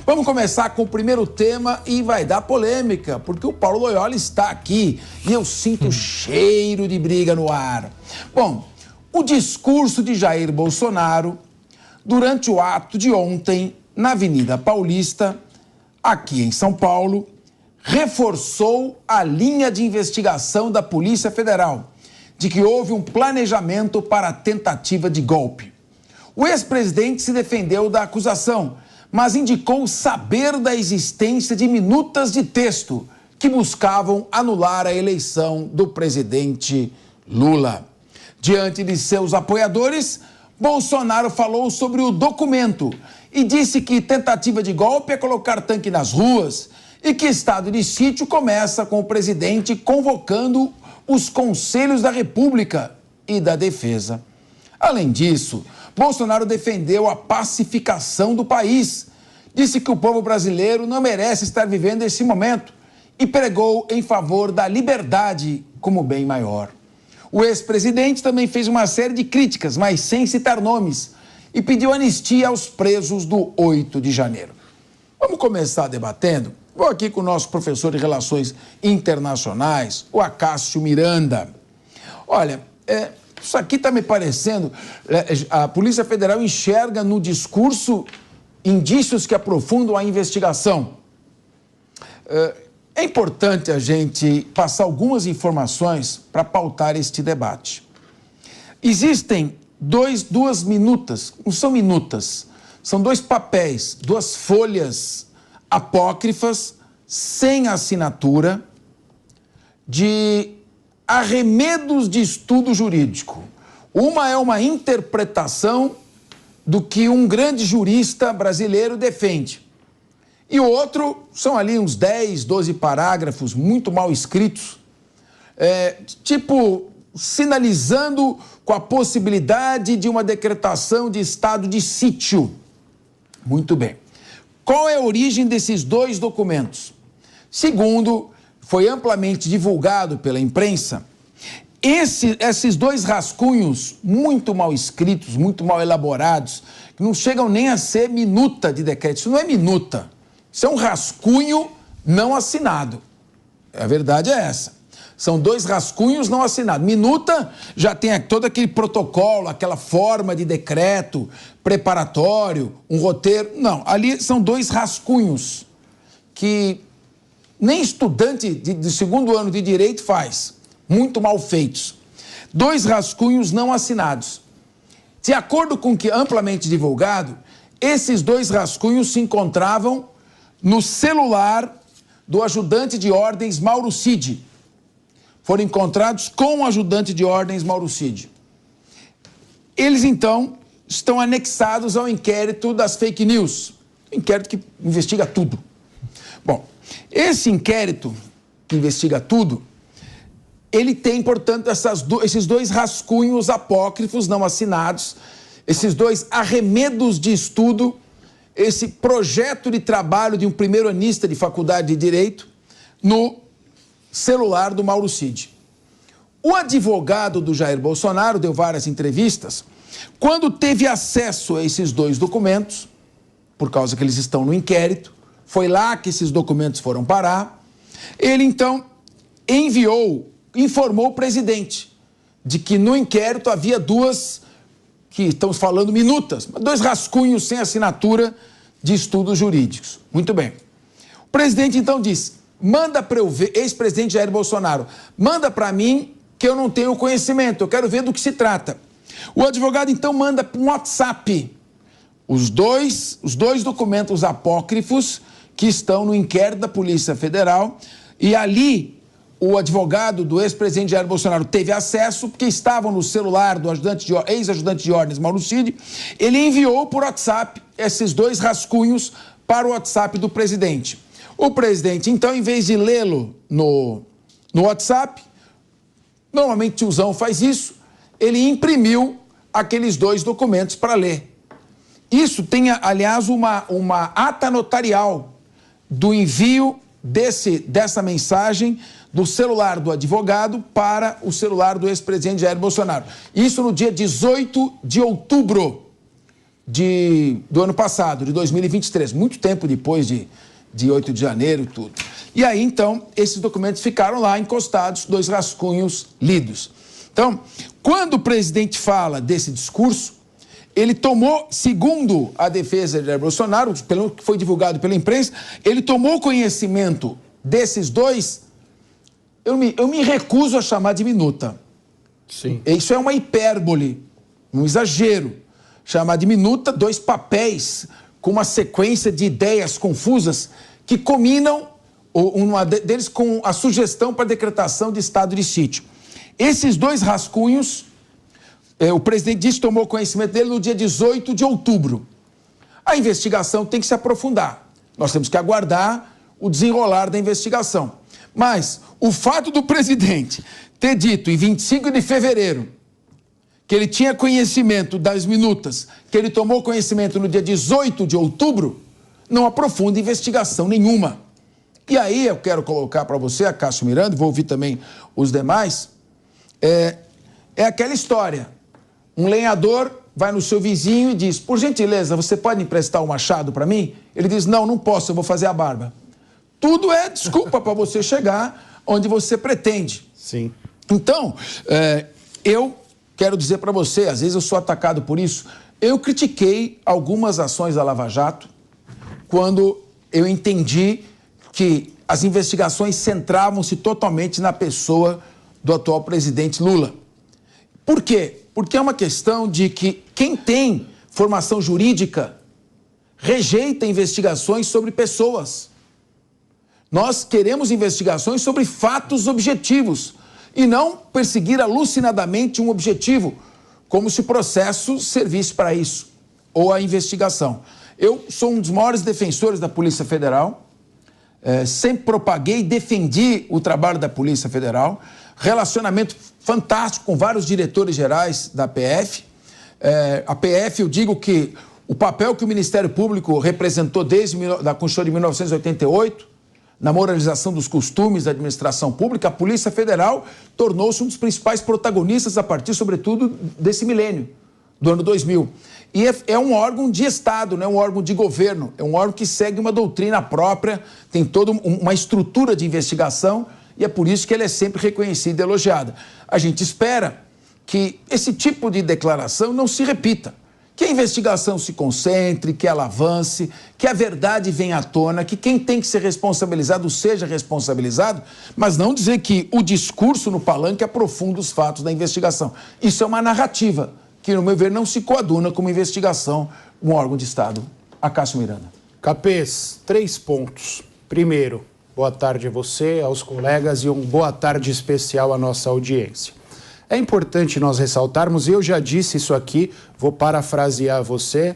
Vamos começar com o primeiro tema e vai dar polêmica, porque o Paulo Loyola está aqui e eu sinto cheiro de briga no ar. Bom, o discurso de Jair Bolsonaro durante o ato de ontem na Avenida Paulista, aqui em São Paulo, reforçou a linha de investigação da Polícia Federal de que houve um planejamento para a tentativa de golpe. O ex-presidente se defendeu da acusação, mas indicou saber da existência de minutas de texto que buscavam anular a eleição do presidente Lula. Diante de seus apoiadores, Bolsonaro falou sobre o documento e disse que tentativa de golpe é colocar tanque nas ruas e que estado de sítio começa com o presidente convocando os conselhos da República e da Defesa. Além disso, Bolsonaro defendeu a pacificação do país, disse que o povo brasileiro não merece estar vivendo esse momento e pregou em favor da liberdade como bem maior. O ex-presidente também fez uma série de críticas, mas sem citar nomes, e pediu anistia aos presos do 8 de janeiro. Vamos começar debatendo? Vou aqui com o nosso professor de Relações Internacionais, o Acácio Miranda. Olha, isso aqui está me parecendo, a Polícia Federal enxerga no discurso indícios que aprofundam a investigação. É importante a gente passar algumas informações para pautar este debate. Existem duas minutas, não são minutas, são dois papéis, duas folhas apócrifas, sem assinatura, de arremedos de estudo jurídico. Uma é uma interpretação do que um grande jurista brasileiro defende. E o outro são ali uns 10, 12 parágrafos muito mal escritos, sinalizando com a possibilidade de uma decretação de estado de sítio. Muito bem. Qual é a origem desses dois documentos? Segundo, foi amplamente divulgado pela imprensa, esses dois rascunhos muito mal escritos, muito mal elaborados, que não chegam nem a ser minuta de decreto. Isso não é minuta, isso é um rascunho não assinado. A verdade é essa. São dois rascunhos não assinados. Minuta já tem todo aquele protocolo, aquela forma de decreto preparatório, um roteiro. Não, ali são dois rascunhos que nem estudante de segundo ano de direito faz. Muito mal feitos. Dois rascunhos não assinados. De acordo com o que amplamente divulgado, esses dois rascunhos se encontravam no celular do ajudante de ordens Mauro Cid. Foram encontrados com o ajudante de ordens Mauro Cid. Eles, então, estão anexados ao inquérito das fake news. Inquérito que investiga tudo. Bom, esse inquérito que investiga tudo, ele tem, portanto, esses dois rascunhos apócrifos não assinados, esses dois arremedos de estudo, esse projeto de trabalho de um primeiro-anista de faculdade de Direito no celular do Mauro Cid. O advogado do Jair Bolsonaro deu várias entrevistas. Quando teve acesso a esses dois documentos, por causa que eles estão no inquérito, foi lá que esses documentos foram parar, ele então informou o presidente de que no inquérito havia duas, que estamos falando minutas, dois rascunhos sem assinatura de estudos jurídicos. Muito bem. O presidente então disse: manda para eu ver, ex-presidente Jair Bolsonaro, manda para mim que eu não tenho conhecimento, eu quero ver do que se trata. O advogado então manda um WhatsApp os dois documentos apócrifos que estão no inquérito da Polícia Federal, e ali o advogado do ex-presidente Jair Bolsonaro teve acesso, porque estavam no celular do ex-ajudante de ordens Mauro Cid. Ele enviou por WhatsApp esses dois rascunhos para o WhatsApp do presidente. O presidente, então, em vez de lê-lo no WhatsApp, normalmente o tiozão faz isso, ele imprimiu aqueles dois documentos para ler. Isso tem, aliás, uma ata notarial do envio dessa mensagem do celular do advogado para o celular do ex-presidente Jair Bolsonaro. Isso no dia 18 de outubro. do ano passado, de 2023, muito tempo depois de 8 de janeiro e tudo. E aí, então, esses documentos ficaram lá encostados, 2 rascunhos lidos. Então, quando o presidente fala desse discurso, ele tomou, segundo a defesa de Jair Bolsonaro, pelo que foi divulgado pela imprensa, ele tomou conhecimento desses 2, eu me recuso a chamar de minuta. Sim. Isso é uma hipérbole, um exagero. Chamar de minuta 2 papéis com uma sequência de ideias confusas que combinam, uma deles com a sugestão para decretação de estado de sítio. Esses 2 rascunhos, o presidente disse que tomou conhecimento dele no dia 18 de outubro. A investigação tem que se aprofundar. Nós temos que aguardar o desenrolar da investigação. Mas o fato do presidente ter dito em 25 de fevereiro que ele tinha conhecimento das minutas, que ele tomou conhecimento no dia 18 de outubro, não aprofunda investigação nenhuma. E aí eu quero colocar para você, a Cássio Miranda, vou ouvir também os demais, é aquela história. Um lenhador vai no seu vizinho e diz, por gentileza, você pode emprestar o machado para mim? Ele diz, não posso, eu vou fazer a barba. Tudo é desculpa para você chegar onde você pretende. Sim. Então, eu quero dizer para você, às vezes eu sou atacado por isso, eu critiquei algumas ações da Lava Jato quando eu entendi que as investigações centravam-se totalmente na pessoa do atual presidente Lula. Por quê? Porque é uma questão de que quem tem formação jurídica rejeita investigações sobre pessoas. Nós queremos investigações sobre fatos objetivos e não perseguir alucinadamente um objetivo, como se o processo servisse para isso, ou a investigação. Eu sou um dos maiores defensores da Polícia Federal, sempre propaguei e defendi o trabalho da Polícia Federal, relacionamento fantástico com vários diretores gerais da PF. A PF, eu digo que o papel que o Ministério Público representou desde a Constituição de 1988, na moralização dos costumes da administração pública, a Polícia Federal tornou-se um dos principais protagonistas a partir, sobretudo, desse milênio, do ano 2000. E é um órgão de Estado, não é um órgão de governo, é um órgão que segue uma doutrina própria, tem toda uma estrutura de investigação e é por isso que ele é sempre reconhecido e elogiado. A gente espera que esse tipo de declaração não se repita, que a investigação se concentre, que ela avance, que a verdade venha à tona, que quem tem que ser responsabilizado seja responsabilizado, mas não dizer que o discurso no palanque aprofunda os fatos da investigação. Isso é uma narrativa que, no meu ver, não se coaduna com uma investigação de um órgão de Estado. A Cássio Miranda. Capês, 3 pontos. Primeiro, boa tarde a você, aos colegas e boa tarde especial à nossa audiência. É importante nós ressaltarmos, e eu já disse isso aqui, vou parafrasear você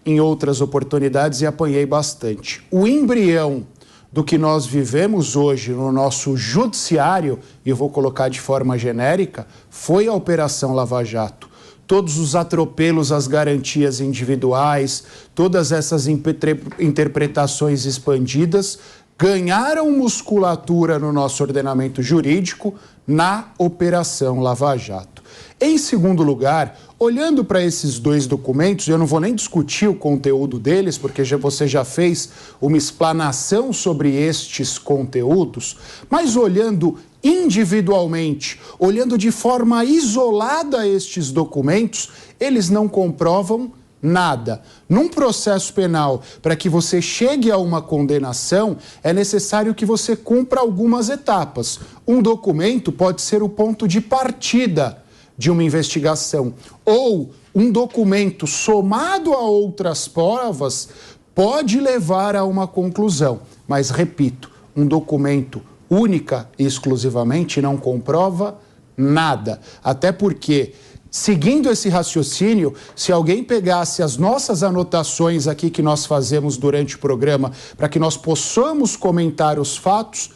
em outras oportunidades e apanhei bastante. O embrião do que nós vivemos hoje no nosso judiciário, e eu vou colocar de forma genérica, foi a Operação Lava Jato. Todos os atropelos às garantias individuais, todas essas interpretações expandidas ganharam musculatura no nosso ordenamento jurídico na Operação Lava Jato. Em segundo lugar, olhando para esses 2 documentos, eu não vou nem discutir o conteúdo deles, porque você já fez uma explanação sobre estes conteúdos, mas olhando individualmente, olhando de forma isolada estes documentos, eles não comprovam nada. Num processo penal, para que você chegue a uma condenação, é necessário que você cumpra algumas etapas. Um documento pode ser o ponto de partida de uma investigação, ou um documento somado a outras provas pode levar a uma conclusão. Mas, repito, um documento única e exclusivamente não comprova nada. Até porque, seguindo esse raciocínio, se alguém pegasse as nossas anotações aqui que nós fazemos durante o programa para que nós possamos comentar os fatos,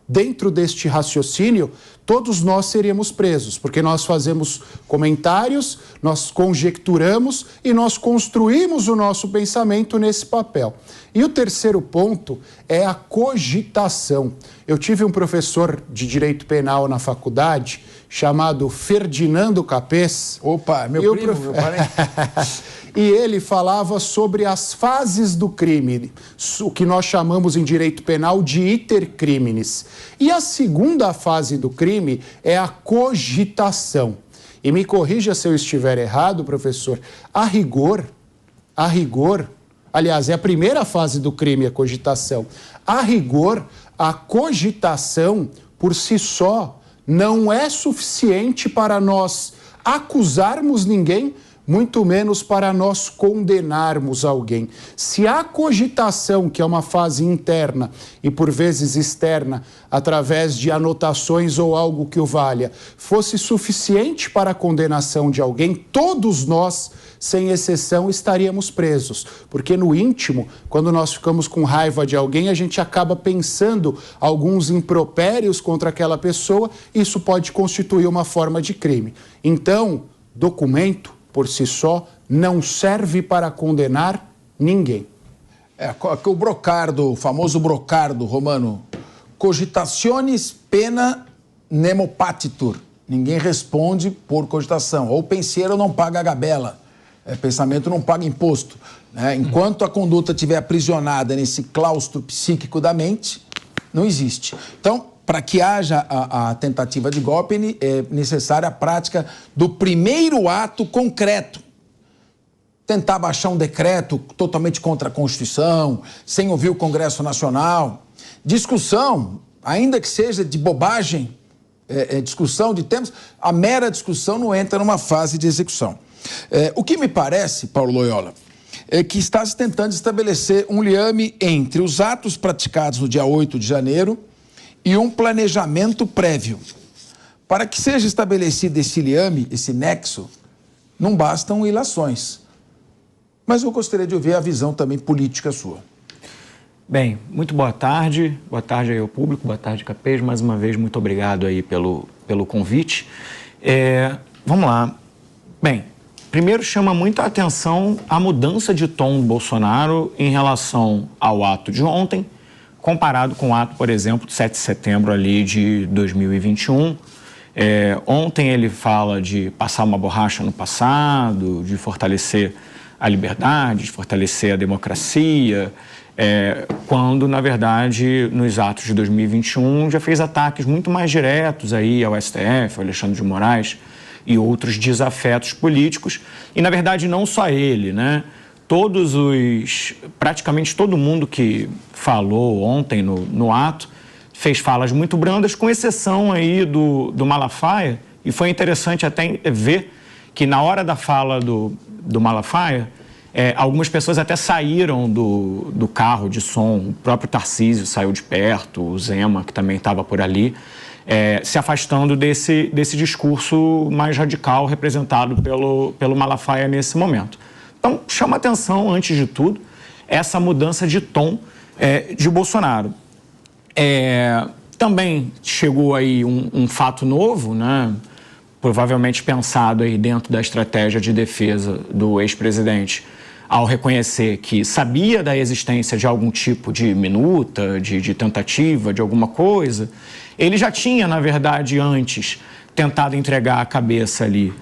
dentro deste raciocínio, todos nós seríamos presos, porque nós fazemos comentários, nós conjecturamos e nós construímos o nosso pensamento nesse papel. E o terceiro ponto é a cogitação. Eu tive um professor de direito penal na faculdade chamado Ferdinando Capês. Opa, meu primo, meu parente. E ele falava sobre as fases do crime, o que nós chamamos em direito penal de iter criminis. E a segunda fase do crime é a cogitação. E me corrija se eu estiver errado, professor, a rigor, aliás, é a primeira fase do crime, a cogitação. A rigor, a cogitação, por si só, não é suficiente para nós acusarmos ninguém, muito menos para nós condenarmos alguém. Se a cogitação, que é uma fase interna e por vezes externa, através de anotações ou algo que o valha, fosse suficiente para a condenação de alguém, todos nós, sem exceção, estaríamos presos. Porque no íntimo, quando nós ficamos com raiva de alguém, a gente acaba pensando alguns impropérios contra aquela pessoa, isso pode constituir uma forma de crime. Então, documento, por si só, não serve para condenar ninguém. O brocardo, o famoso brocardo romano, cogitationis pena nemo patitur. Ninguém responde por cogitação. Ou penseiro não paga gabela. Pensamento não paga imposto. Né? Enquanto a conduta estiver aprisionada nesse claustro psíquico da mente, não existe. Então, para que haja a tentativa de golpe, é necessária a prática do primeiro ato concreto. Tentar baixar um decreto totalmente contra a Constituição, sem ouvir o Congresso Nacional. Discussão, ainda que seja de bobagem, discussão de temas, a mera discussão não entra numa fase de execução. O que me parece, Paulo Loyola, é que está se tentando estabelecer um liame entre os atos praticados no dia 8 de janeiro e um planejamento prévio. Para que seja estabelecido esse liame, esse nexo, não bastam ilações. Mas eu gostaria de ouvir a visão também política sua. Bem, muito boa tarde aí ao público, boa tarde, Capês. Mais uma vez, muito obrigado aí pelo convite. Vamos lá. Bem, primeiro chama muita atenção a mudança de tom do Bolsonaro em relação ao ato de ontem, comparado com o ato, por exemplo, de 7 de setembro ali de 2021. Ontem ele fala de passar uma borracha no passado, de fortalecer a liberdade, de fortalecer a democracia, quando, na verdade, nos atos de 2021 já fez ataques muito mais diretos aí ao STF, ao Alexandre de Moraes e outros desafetos políticos. E, na verdade, não só ele, né? Praticamente todo mundo que falou ontem no ato fez falas muito brandas, com exceção aí do Malafaia, e foi interessante até ver que na hora da fala do Malafaia, algumas pessoas até saíram do carro de som, o próprio Tarcísio saiu de perto, o Zema, que também estava por ali, se afastando desse discurso mais radical representado pelo Malafaia nesse momento. Então, chama atenção, antes de tudo, essa mudança de tom de Bolsonaro. Também chegou aí um fato novo, né? Provavelmente pensado aí dentro da estratégia de defesa do ex-presidente, ao reconhecer que sabia da existência de algum tipo de minuta, de tentativa, de alguma coisa. Ele já tinha, na verdade, antes, tentado entregar a cabeça ali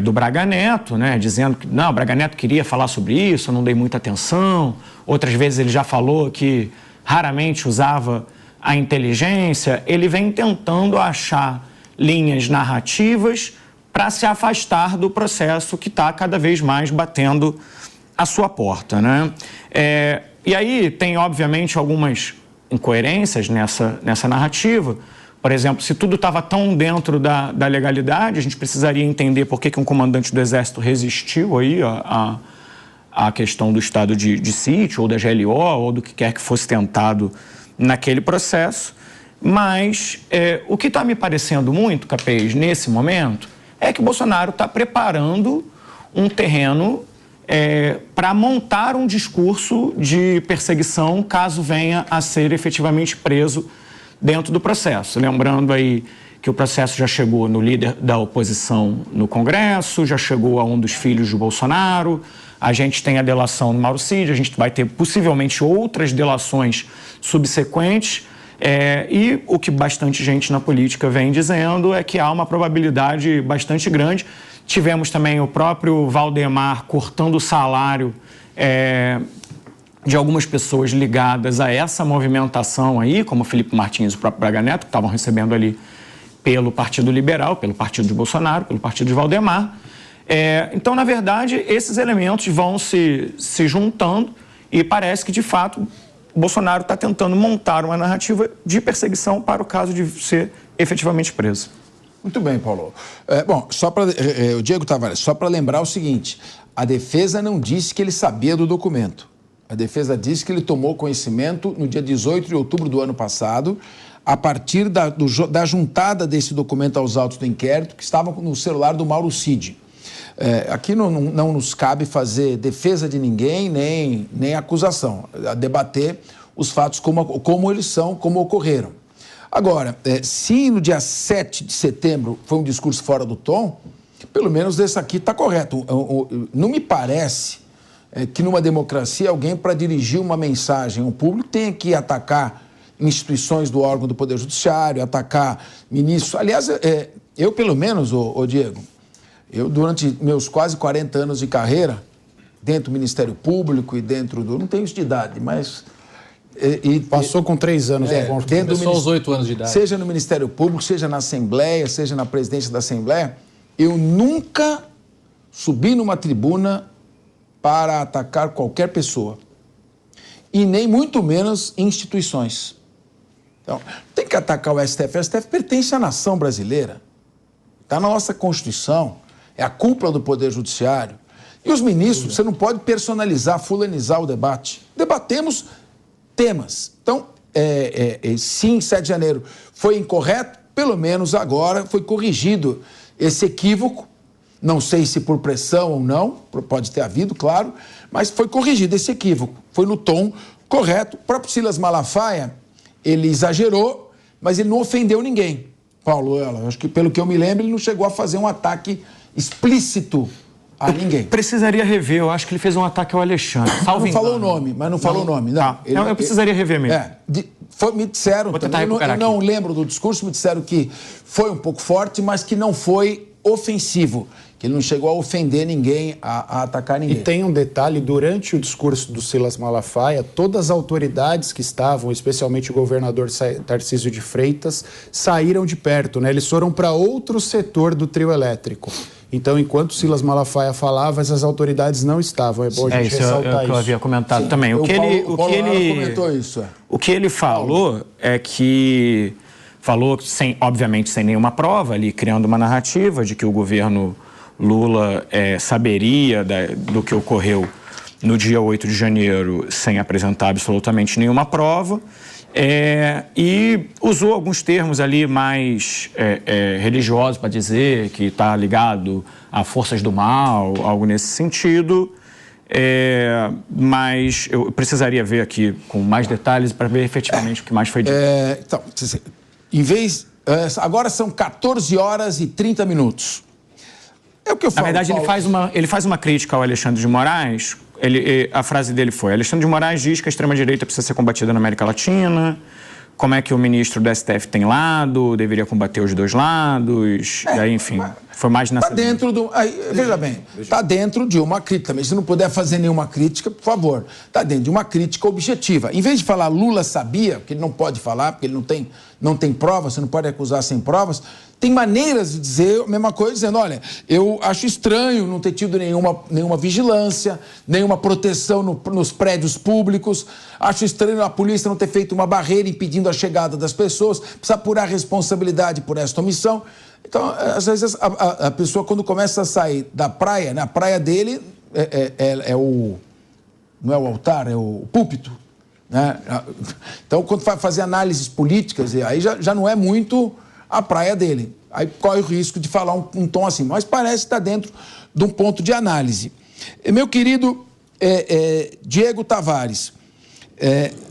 do Braga Neto, né, dizendo que não, o Braga Neto queria falar sobre isso, eu não dei muita atenção. Outras vezes ele já falou que raramente usava a inteligência. Ele vem tentando achar linhas narrativas para se afastar do processo que está cada vez mais batendo a sua porta, né? E aí tem, obviamente, algumas incoerências nessa narrativa. Por exemplo, se tudo estava tão dentro da legalidade, a gente precisaria entender por que um comandante do Exército resistiu aí à questão do estado de sítio, ou da GLO, ou do que quer que fosse tentado naquele processo. Mas o que está me parecendo muito, Capês, nesse momento, é que o Bolsonaro está preparando um terreno para montar um discurso de perseguição caso venha a ser efetivamente preso dentro do processo. Lembrando aí que o processo já chegou no líder da oposição no Congresso, já chegou a um dos filhos do Bolsonaro, a gente tem a delação do Mauro Cid, a gente vai ter possivelmente outras delações subsequentes, e o que bastante gente na política vem dizendo é que há uma probabilidade bastante grande. Tivemos também o próprio Valdemar cortando o salário de algumas pessoas ligadas a essa movimentação aí, como Felipe Martins e o próprio Braga Neto, que estavam recebendo ali pelo Partido Liberal, pelo Partido de Bolsonaro, pelo Partido de Valdemar. Então, na verdade, esses elementos vão se juntando e parece que, de fato, Bolsonaro está tentando montar uma narrativa de perseguição para o caso de ser efetivamente preso. Muito bem, Paulo. Bom, o Diego Tavares, só para lembrar o seguinte, a defesa não disse que ele sabia do documento. A defesa disse que ele tomou conhecimento no dia 18 de outubro do ano passado, a partir da juntada desse documento aos autos do inquérito, que estava no celular do Mauro Cid. Aqui não nos cabe fazer defesa de ninguém, nem acusação, a debater os fatos como eles são, como ocorreram. Agora, se no dia 7 de setembro foi um discurso fora do tom, pelo menos esse aqui está correto. Não me parece que numa democracia alguém, para dirigir uma mensagem ao público, tenha que atacar instituições do órgão do Poder Judiciário, atacar ministros. Aliás, eu pelo menos, Diego, eu durante meus quase 40 anos de carreira, dentro do Ministério Público e dentro do... Não tenho isso de idade, mas... Passou com 3 anos. Começou aos 8 anos de idade. Seja no Ministério Público, seja na Assembleia, seja na presidência da Assembleia, eu nunca subi numa tribuna para atacar qualquer pessoa. E nem muito menos instituições. Então, tem que atacar o STF. O STF pertence à nação brasileira. Está na nossa Constituição. É a cúpula do Poder Judiciário. E os ministros, você não pode personalizar, fulanizar o debate. Debatemos temas. Então, sim, 7 de janeiro foi incorreto, pelo menos agora foi corrigido esse equívoco. Não sei se por pressão ou não, pode ter havido, claro, mas foi corrigido esse equívoco. Foi no tom correto. O próprio Silas Malafaia, ele exagerou, mas ele não ofendeu ninguém. Paulo, acho que pelo que eu me lembro, ele não chegou a fazer um ataque explícito a ninguém. Precisaria rever, eu acho que ele fez um ataque ao Alexandre. Não falou o nome, mas não falou o nome. Não, eu precisaria rever mesmo. Me disseram, eu não lembro do discurso, me disseram que foi um pouco forte, mas que não foi ofensivo, que ele não chegou a ofender ninguém, a atacar ninguém. E tem um detalhe, durante o discurso do Silas Malafaia, todas as autoridades que estavam, especialmente o governador Tarcísio de Freitas, saíram de perto, né? Eles foram para outro setor do trio elétrico. Então, enquanto Silas Malafaia falava, essas autoridades não estavam. É bom a gente ressaltar isso. É o que eu havia comentado também. O que ele comentou isso. O que ele falou é que... Falou, obviamente, sem nenhuma prova, ali criando uma narrativa de que o governo Lula saberia do que ocorreu no dia 8 de janeiro sem apresentar absolutamente nenhuma prova. E usou alguns termos ali mais religiosos para dizer que está ligado a forças do mal, algo nesse sentido. Mas eu precisaria ver aqui com mais detalhes para ver efetivamente o que mais foi dito. Então, agora são 14 horas e 30 minutos. É o que eu falo, na verdade, Paulo. ele faz uma crítica ao Alexandre de Moraes. A frase dele foi: Alexandre de Moraes diz que a extrema-direita precisa ser combatida na América Latina. Como é que o ministro do STF tem lado, deveria combater os dois lados. E aí, enfim, foi mais nessa... Está dentro do... veja bem, está dentro de uma crítica. Mas se não puder fazer nenhuma crítica, por favor, está dentro de uma crítica objetiva. Em vez de falar Lula sabia, porque ele não pode falar, porque ele não tem provas, você não pode acusar sem provas, tem maneiras de dizer a mesma coisa, dizendo, olha, eu acho estranho não ter tido nenhuma vigilância, nenhuma proteção nos prédios públicos, acho estranho a polícia não ter feito uma barreira impedindo a chegada das pessoas, precisa apurar a responsabilidade por esta omissão. Então, às vezes, a pessoa, quando começa a sair da praia, na praia dele não é o altar, é o púlpito. Né? Então, quando vai fazer análises políticas, aí já não é muito a praia dele. Aí corre o risco de falar um tom assim. Mas parece estar dentro de um ponto de análise. Meu querido Diego Tavares,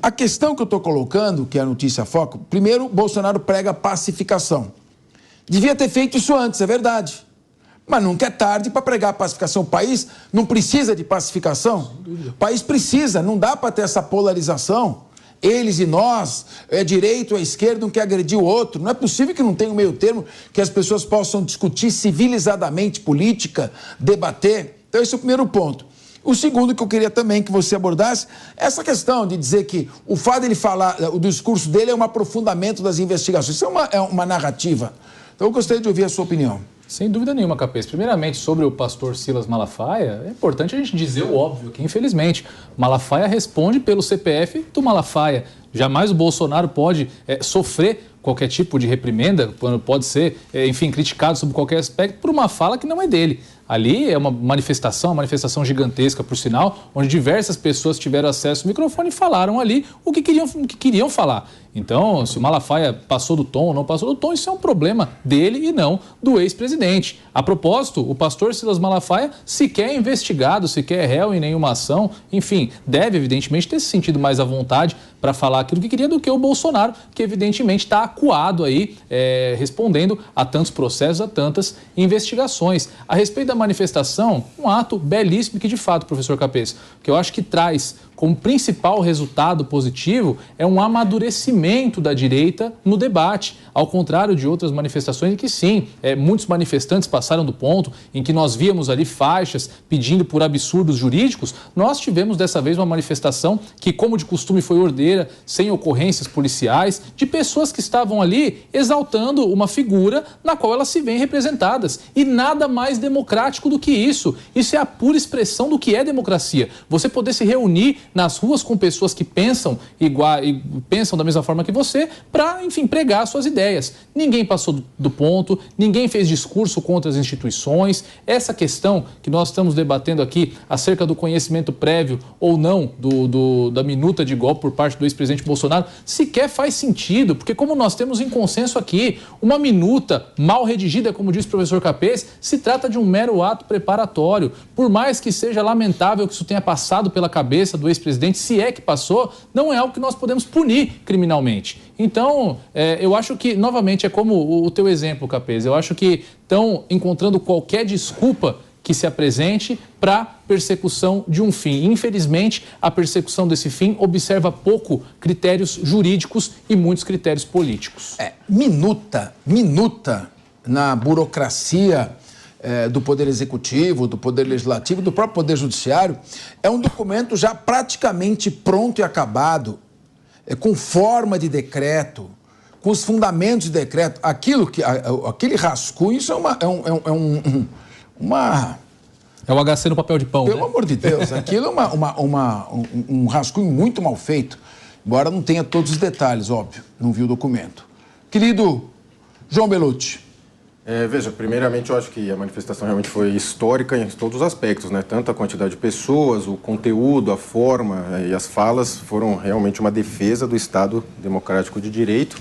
a questão que eu estou colocando, que é a notícia foco, primeiro, Bolsonaro prega pacificação. Devia ter feito isso antes, é verdade. Mas nunca é tarde para pregar a pacificação. O país não precisa de pacificação. O país precisa, não dá para ter essa polarização. Eles e nós, é direito, é esquerda, um quer agredir o outro. Não é possível que não tenha um meio termo que as pessoas possam discutir civilizadamente política, debater. Então esse é o primeiro ponto. O segundo que eu queria também que você abordasse, essa questão de dizer que o fato dele falar, o discurso dele é um aprofundamento das investigações. Isso é uma narrativa. Então eu gostaria de ouvir a sua opinião. Sem dúvida nenhuma, Capês. Primeiramente, sobre o pastor Silas Malafaia, é importante a gente dizer o óbvio, que infelizmente Malafaia responde pelo CPF do Malafaia. Jamais o Bolsonaro pode sofrer qualquer tipo de reprimenda, quando pode ser, enfim, criticado sobre qualquer aspecto por uma fala que não é dele. Ali é uma manifestação gigantesca, por sinal, onde diversas pessoas tiveram acesso ao microfone e falaram ali o que queriam falar. Então, se o Malafaia passou do tom ou não passou do tom, isso é um problema dele e não do ex-presidente. A propósito, o pastor Silas Malafaia sequer é investigado, sequer é réu em nenhuma ação, enfim, deve evidentemente ter se sentido mais à vontade para falar aquilo que queria do que o Bolsonaro, que evidentemente está acuado aí, respondendo a tantos processos, a tantas investigações. A respeito da manifestação, um ato belíssimo que de fato, professor Capês, que eu acho que traz como principal resultado positivo é um amadurecimento da direita no debate, ao contrário de outras manifestações em que sim, muitos manifestantes passaram do ponto, em que nós víamos ali faixas pedindo por absurdos jurídicos. Nós tivemos dessa vez uma manifestação que, como de costume, foi ordeira, sem ocorrências policiais, de pessoas que estavam ali exaltando uma figura na qual elas se veem representadas. E nada mais democrático do que isso. Isso é a pura expressão do que é democracia. Você poder se reunir nas ruas com pessoas que pensam igual e pensam da mesma forma que você para, enfim, pregar suas ideias. Ninguém passou do ponto, ninguém fez discurso contra as instituições. Essa questão que nós estamos debatendo aqui acerca do conhecimento prévio ou não da minuta de golpe por parte do ex-presidente Bolsonaro sequer faz sentido, porque como nós temos em consenso aqui, uma minuta mal redigida, como diz o professor Capês, se trata de um mero ato preparatório. Por mais que seja lamentável que isso tenha passado pela cabeça do ex-presidente, se é que passou, não é algo que nós podemos punir criminalmente. Então, eu acho que, novamente, é como o teu exemplo, Capês, eu acho que estão encontrando qualquer desculpa que se apresente para persecução de um fim. Infelizmente, a persecução desse fim observa pouco critérios jurídicos e muitos critérios políticos. Minuta na burocracia do Poder Executivo, do Poder Legislativo, do próprio Poder Judiciário, é um documento já praticamente pronto e acabado, com forma de decreto, com os fundamentos de decreto. Aquele rascunho, isso é o HC no papel de pão, Pelo amor de Deus, aquilo é um rascunho muito mal feito, embora não tenha todos os detalhes, óbvio, não vi o documento. Querido João Belucci. Veja, primeiramente eu acho que a manifestação realmente foi histórica em todos os aspectos, né? Tanto a quantidade de pessoas, o conteúdo, a forma e as falas foram realmente uma defesa do Estado democrático de direito.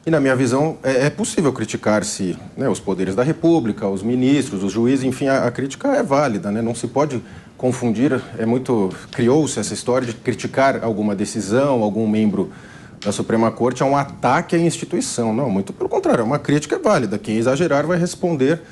E, na minha visão, é possível criticar-se, né, os poderes da República, os ministros, os juízes, enfim, a crítica é válida, né? Não se pode confundir, criou-se essa história de criticar alguma decisão, algum membro da Suprema Corte a um ataque à instituição. Não, muito pelo contrário, é uma crítica válida. Quem exagerar vai responder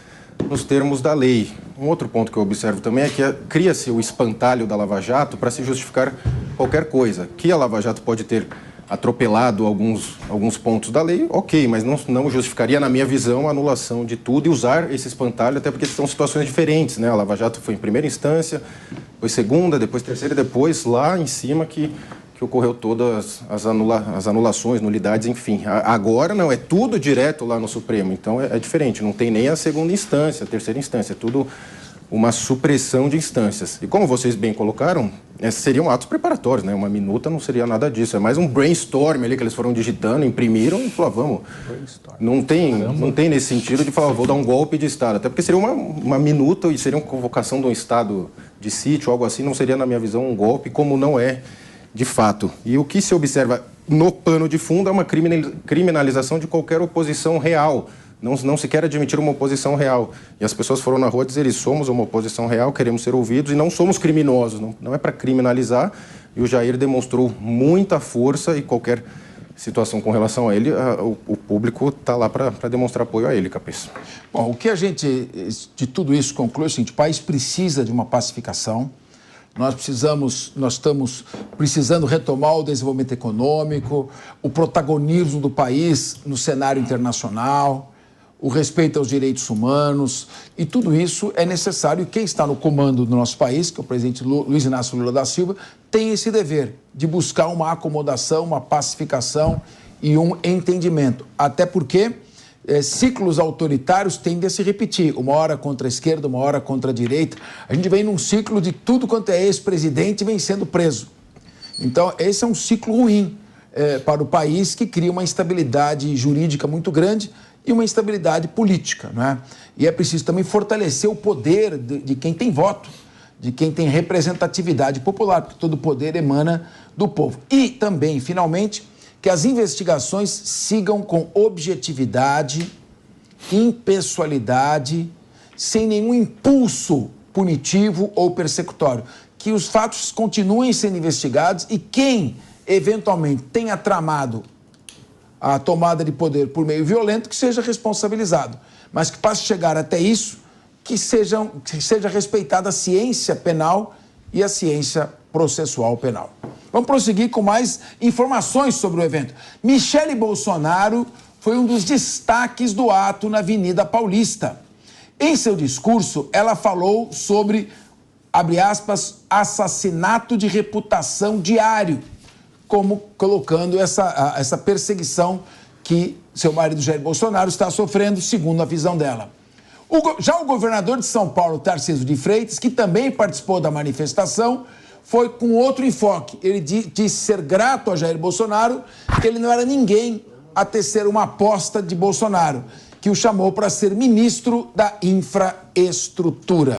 nos termos da lei. Um outro ponto que eu observo também é que cria-se o espantalho da Lava Jato para se justificar qualquer coisa. Que a Lava Jato pode ter atropelado alguns pontos da lei, ok, mas não justificaria, na minha visão, a anulação de tudo e usar esse espantalho, até porque são situações diferentes, né? A Lava Jato foi em primeira instância, depois segunda, depois terceira e depois lá em cima que ocorreu todas as anulações, nulidades, enfim. Agora não, é tudo direto lá no Supremo, então é diferente, não tem nem a segunda instância, a terceira instância, é tudo uma supressão de instâncias. E como vocês bem colocaram, seriam atos preparatórios, né? Uma minuta não seria nada disso, é mais um brainstorm ali que eles foram digitando, imprimiram e falaram, vamos. Não tem nesse sentido de falar, vou dar um golpe de Estado, até porque seria uma minuta e seria uma convocação de um estado de sítio, algo assim, não seria, na minha visão, um golpe, como não é de fato. E o que se observa no pano de fundo é uma criminalização de qualquer oposição real. Não se quer admitir uma oposição real. E as pessoas foram na rua dizer, somos uma oposição real, queremos ser ouvidos e não somos criminosos. Não é para criminalizar. E o Jair demonstrou muita força e qualquer situação com relação a ele, o público está lá para demonstrar apoio a ele, Capês. Bom, o que a gente, de tudo isso, conclui é o seguinte: o país precisa de uma pacificação. Nós estamos precisando retomar o desenvolvimento econômico, o protagonismo do país no cenário internacional, o respeito aos direitos humanos, e tudo isso é necessário. E quem está no comando do nosso país, que é o presidente Luiz Inácio Lula da Silva, tem esse dever de buscar uma acomodação, uma pacificação e um entendimento. Até porque ciclos autoritários tendem a se repetir, uma hora contra a esquerda, uma hora contra a direita. A gente vem num ciclo de tudo quanto é ex-presidente vem sendo preso. Então, esse é um ciclo ruim para o país, que cria uma instabilidade jurídica muito grande e uma instabilidade política, não é? E é preciso também fortalecer o poder de quem tem voto, de quem tem representatividade popular, porque todo poder emana do povo. E também, finalmente, que as investigações sigam com objetividade, impessoalidade, sem nenhum impulso punitivo ou persecutório. Que os fatos continuem sendo investigados e quem, eventualmente, tenha tramado a tomada de poder por meio violento, que seja responsabilizado. Mas que, para chegar até isso, que seja respeitada a ciência penal e a ciência processual penal. Vamos prosseguir com mais informações sobre o evento. Michele Bolsonaro foi um dos destaques do ato na Avenida Paulista. Em seu discurso, ela falou sobre, abre aspas, assassinato de reputação diário, como colocando essa perseguição que seu marido Jair Bolsonaro está sofrendo, segundo a visão dela. Já o governador de São Paulo, Tarcísio de Freitas, que também participou da manifestação, foi com outro enfoque. Ele disse ser grato a Jair Bolsonaro, que ele não era ninguém a tecer uma aposta de Bolsonaro, que o chamou para ser ministro da infraestrutura.